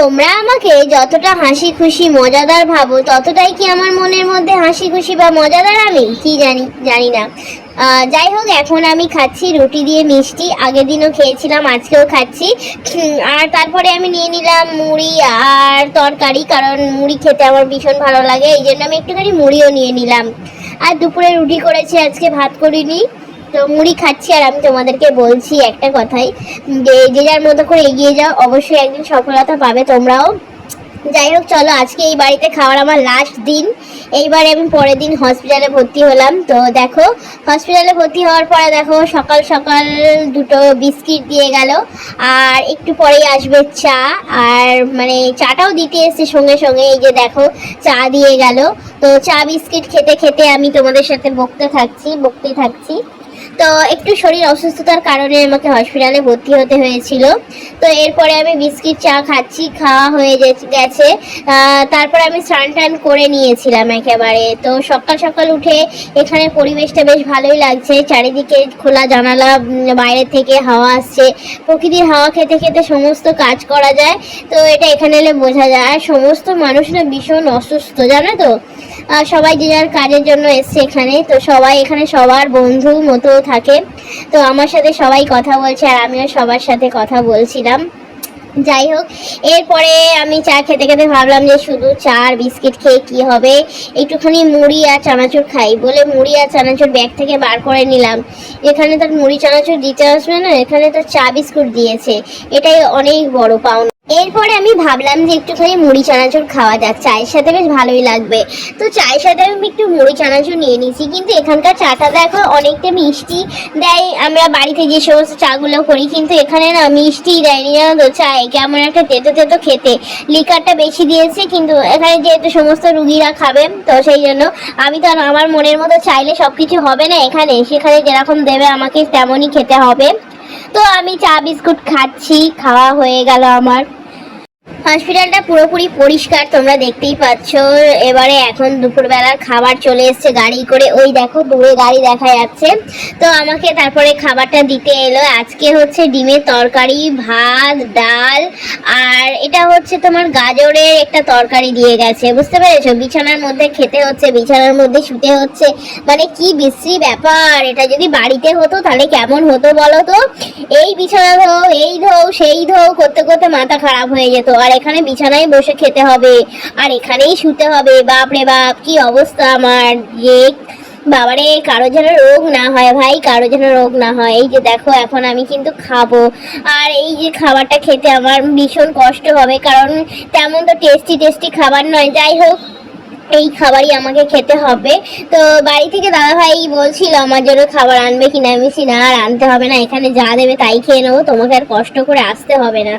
তোমরা আমাকে যতটা হাসি খুশি মজাদার ভাবো ততটাই কি আমার মনের মধ্যে হাসি খুশি বা মজাদার আমি কি জানি না। যাই হোক, এখন আমি খাচ্ছি রুটি দিয়ে মিষ্টি। আগের দিনও খেয়েছিলাম, আজকেও খাচ্ছি। আর তারপরে আমি নিয়ে নিলাম মুড়ি আর তরকারি, কারণ মুড়ি খেতে আমার ভীষণ ভালো লাগে, এই জন্য আমি একটুখানি মুড়িও নিয়ে নিলাম। আর দুপুরে রুটি করেছি, আজকে ভাত করিনি। তো মুড়ি খাচ্ছি। আর আমি তোমাদেরকে বলছি একটা কথাই, যে যার মতো করে এগিয়ে যাও, অবশ্যই একদিন সফলতা পাবে তোমরাও। যাই হোক, চলো, আজকে এই বাড়িতে খাওয়ার আমার লাস্ট দিন। এইবারে আমি পরের দিন হসপিটালে ভর্তি হলাম। তো দেখো, হসপিটালে ভর্তি হওয়ার পরে দেখো সকাল সকাল দুটো বিস্কিট দিয়ে গেল, আর একটু পরেই আসবে চা। আর মানে চাটাও দিতে এসছে সঙ্গে সঙ্গে, এই যে দেখো চা দিয়ে গেল। তো চা বিস্কিট খেতে খেতে আমি তোমাদের সাথে বকতে থাকছি। তো একটু শরীর অসুস্থতার কারণে আমাকে হসপিটালে ভর্তি হতে হয়েছিল। তো এরপরে আমি বিস্কিট চা খাচ্ছি, খাওয়া হয়ে গেছে। তারপরে আমি স্নান টান করে নিয়েছিলাম একেবারে। তো সকাল সকাল উঠে এখানে পরিবেশটা বেশ ভালোই লাগছে, চারিদিকে খোলা জানালা, বাইরে থেকে হাওয়া আসছে। প্রকৃতির হাওয়া খেতে খেতে সমস্ত কাজ করা যায়, তো এটা এখানে এলে বোঝা যায়। আর সমস্ত মানুষরা ভীষণ অসুস্থ, জানো তো। সবাই যে যার কাজের জন্য এসছে এখানে। তো সবাই এখানে সবার বন্ধু মতো থাকে। তো আমার সাথে সবাই কথা বলছে, আর আমিও সবার সাথে কথা বলছিলাম। যাই হোক, এরপরে আমি চা খেতে খেতে ভাবলাম যে শুধু চা আর বিস্কিট খেয়ে কি হবে, একটুখানি মুড়ি আর চানাচুর খাই বলে মুড়ি আর চানাচুর ব্যাগ থেকে বার করে নিলাম। এখানে তো মুড়ি চানাচুর দিতে আসবে না, এখানে তো চা বিস্কুট দিয়েছে, এটাই অনেক বড় পাওনা। এরপরে আমি ভাবলাম যে একটুখানি মুড়ি চানাচুর খাওয়া যাক, চায়ের সাথে বেশ ভালোই লাগবে। তো চায়ের সাথে আমি একটু মুড়ি চানাচুর নিয়ে নিয়েছি, কিন্তু এখানকার চাটা দেখো অনেকটা মিষ্টি দেয়। আমরা বাড়িতে যে সমস্ত চাগুলো করি, কিন্তু এখানে না মিষ্টি দেয়নি, জানো তো। চায় কেমন একটা তেতো তেতো খেতে, লিকারটা বেশি দিয়েছে। কিন্তু এখানে যেহেতু সমস্ত রুগীরা খাবে, তো সেই জন্য আমি তো আমার মনের মতো চাইলে সব কিছু হবে না। সেখানে যেরকম দেবে আমাকে তেমনই খেতে হবে। তো আমি চা বিস্কুট খাচ্ছি, খাওয়া হয়ে গেল আমার। হসপিটালটা পুরোপুরি পরিষ্কার, তোমরা দেখতেই পাচ্ছ। এবারে এখন দুপুরবেলার খাবার চলে এসছে গাড়ি করে, ওই দেখো দূরে গাড়ি দেখা যাচ্ছে। তো আমাকে তারপরে খাবারটা দিতে এলো। আজকে হচ্ছে ডিমের তরকারি, ভাত, ডাল, আর এটা হচ্ছে তোমার গাজরের একটা তরকারি দিয়ে গেছে, বুঝতে পেরেছো। বিছানার মধ্যে খেতে হচ্ছে, বিছানার মধ্যে শুতে হচ্ছে, মানে কি বিশ্রী ব্যাপার। এটা যদি বাড়িতে হতো তাহলে কেমন হতো বলো তো। এই বিছানা ধো, এই ধো, সেই ধো করতে করতে মাথা খারাপ হয়ে যেত। আর এখানে বিছানায় বসে খেতে হবে, আর এখানেই শুতে হবে। বাপ রে বাপ, কি অবস্থা আমার। যে বাবারে, কারো যেন রোগ না হয় ভাই, কারো যেন রোগ না হয়। এই যে দেখো, এখন আমি কিন্তু খাবো, আর এই যে খাবারটা খেতে আমার ভীষণ কষ্ট হবে, কারণ তেমন তো টেস্টি খাবার নয়। যাই হোক, এই খাবারই আমাকে খেতে হবে। তো বাড়ি থেকে দাদা ভাই বলছিল আমার জন্য খাবার আনবে কিনা, আমি না আর আনতে হবে না, এখানে যা দেবে তাই খেয়ে নেবো, তোমাকে আর কষ্ট করে আসতে হবে না।